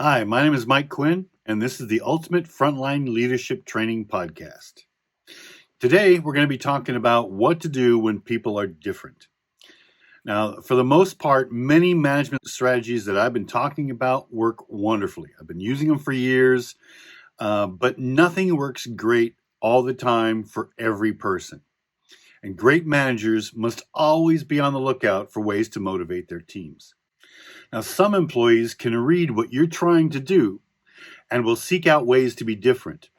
Hi, my name is Mike Quinn, and this is the Ultimate Frontline Leadership Training Podcast. Today, we're going to be talking about what to do when people are different. Now, for the most part, many management strategies that I've been talking about work wonderfully. I've been using them for years, but nothing works great all the time for every person. And great managers must always be on the lookout for ways to motivate their teams. Now, some employees can read what you're trying to do and will seek out ways to be different.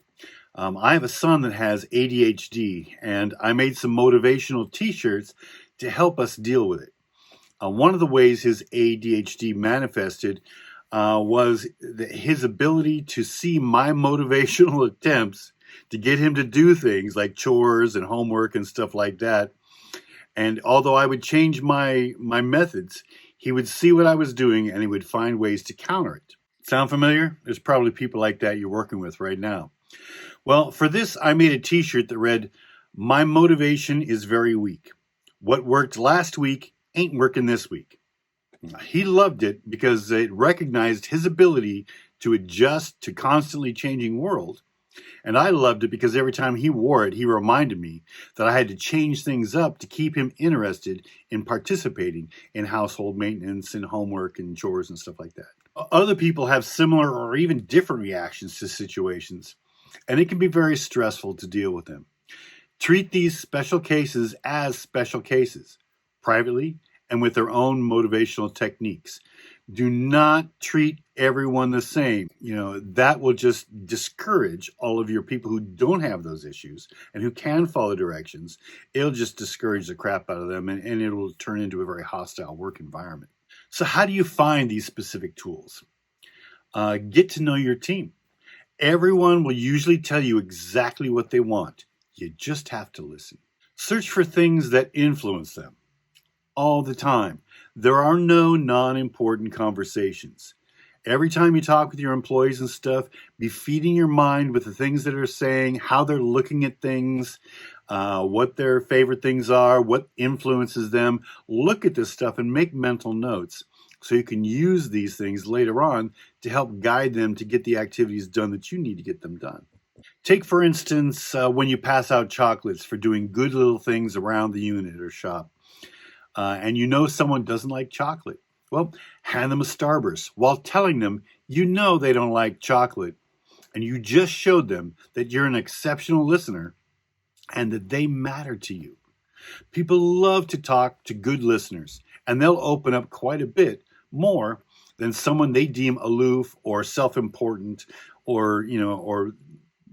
I have a son that has ADHD, and I made some motivational t-shirts to help us deal with it. One of the ways his ADHD manifested was his ability to see my motivational attempts to get him to do things like chores and homework and stuff like that. And although I would change my methods, he would see what I was doing and he would find ways to counter it. Sound familiar? There's probably people like that you're working with right now. Well, for this, I made a t-shirt that read, "My motivation is very weak. What worked last week ain't working this week." He loved it because it recognized his ability to adjust to constantly changing world. And I loved it because every time he wore it, he reminded me that I had to change things up to keep him interested in participating in household maintenance and homework and chores and stuff like that. Other people have similar or even different reactions to situations, and it can be very stressful to deal with them. Treat these special cases as special cases, privately and with their own motivational techniques. Do not treat everyone the same. That will just discourage all of your people who don't have those issues and who can follow directions. It'll just discourage the crap out of them, and it will turn into a very hostile work environment. So how do you find these specific tools? Get to know your team. Everyone will usually tell you exactly what they want. You just have to listen. Search for things that influence them all the time. There are no non-important conversations. Every time you talk with your employees and stuff, be feeding your mind with the things that they're saying, how they're looking at things, what their favorite things are, what influences them. Look at this stuff and make mental notes so you can use these things later on to help guide them to get the activities done that you need to get them done. Take, for instance, when you pass out chocolates for doing good little things around the unit or shop. And you know someone doesn't like chocolate. Well, hand them a Starburst while telling them you know they don't like chocolate, and you just showed them that you're an exceptional listener and that they matter to you. People love to talk to good listeners, and they'll open up quite a bit more than someone they deem aloof or self-important or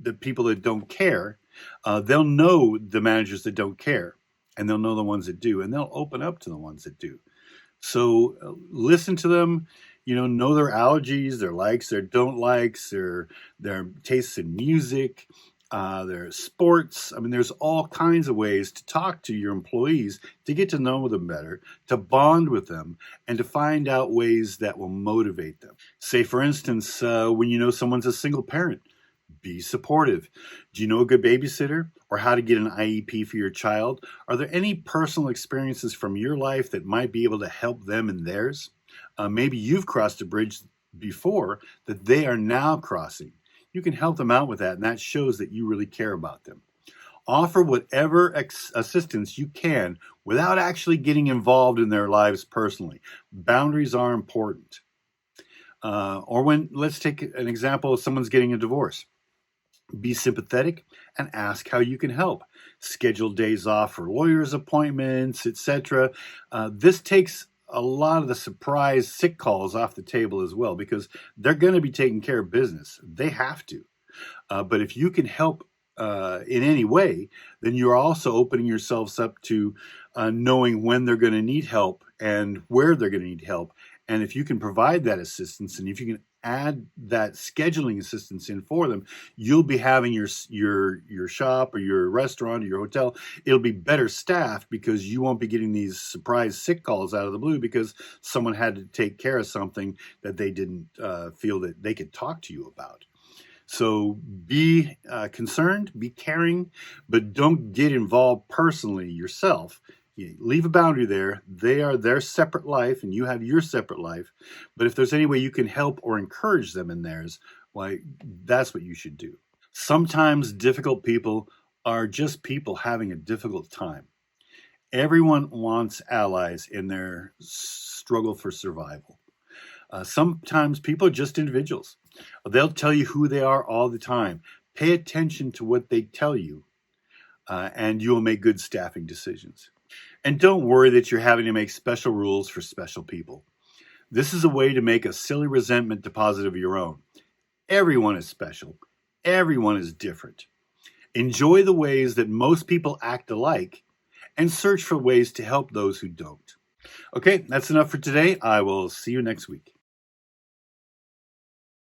the people that don't care. They'll know the managers that don't care, and they'll know the ones that do, and they'll open up to the ones that do. So listen to them, know their allergies, their likes, their don't likes, their tastes in music, their sports. I mean, there's all kinds of ways to talk to your employees, to get to know them better, to bond with them, and to find out ways that will motivate them. Say, for instance, when you know someone's a single parent, be supportive. Do you know a good babysitter or how to get an IEP for your child? Are there any personal experiences from your life that might be able to help them in theirs? Maybe you've crossed a bridge before that they are now crossing. You can help them out with that, and that shows that you really care about them. Offer whatever assistance you can without actually getting involved in their lives personally. Boundaries are important. Let's take an example of someone's getting a divorce. Be sympathetic and ask how you can help. Schedule days off for lawyers' appointments, etc. This takes a lot of the surprise sick calls off the table as well, because they're going to be taking care of business. They have to. But if you can help in any way, then you're also opening yourselves up to knowing when they're going to need help and where they're going to need help. And if you can provide that assistance, and if you can add that scheduling assistance in for them, you'll be having your shop or your restaurant or your hotel, it'll be better staffed because you won't be getting these surprise sick calls out of the blue because someone had to take care of something that they didn't feel that they could talk to you about. So be concerned, be caring, but don't get involved personally yourself. You leave a boundary there. They are their separate life and you have your separate life. But if there's any way you can help or encourage them in theirs, why, that's what you should do. Sometimes difficult people are just people having a difficult time. Everyone wants allies in their struggle for survival. Sometimes people are just individuals. They'll tell you who they are all the time. Pay attention to what they tell you, and you will make good staffing decisions. And don't worry that you're having to make special rules for special people. This is a way to make a silly resentment deposit of your own. Everyone is special. Everyone is different. Enjoy the ways that most people act alike and search for ways to help those who don't. Okay, that's enough for today. I will see you next week.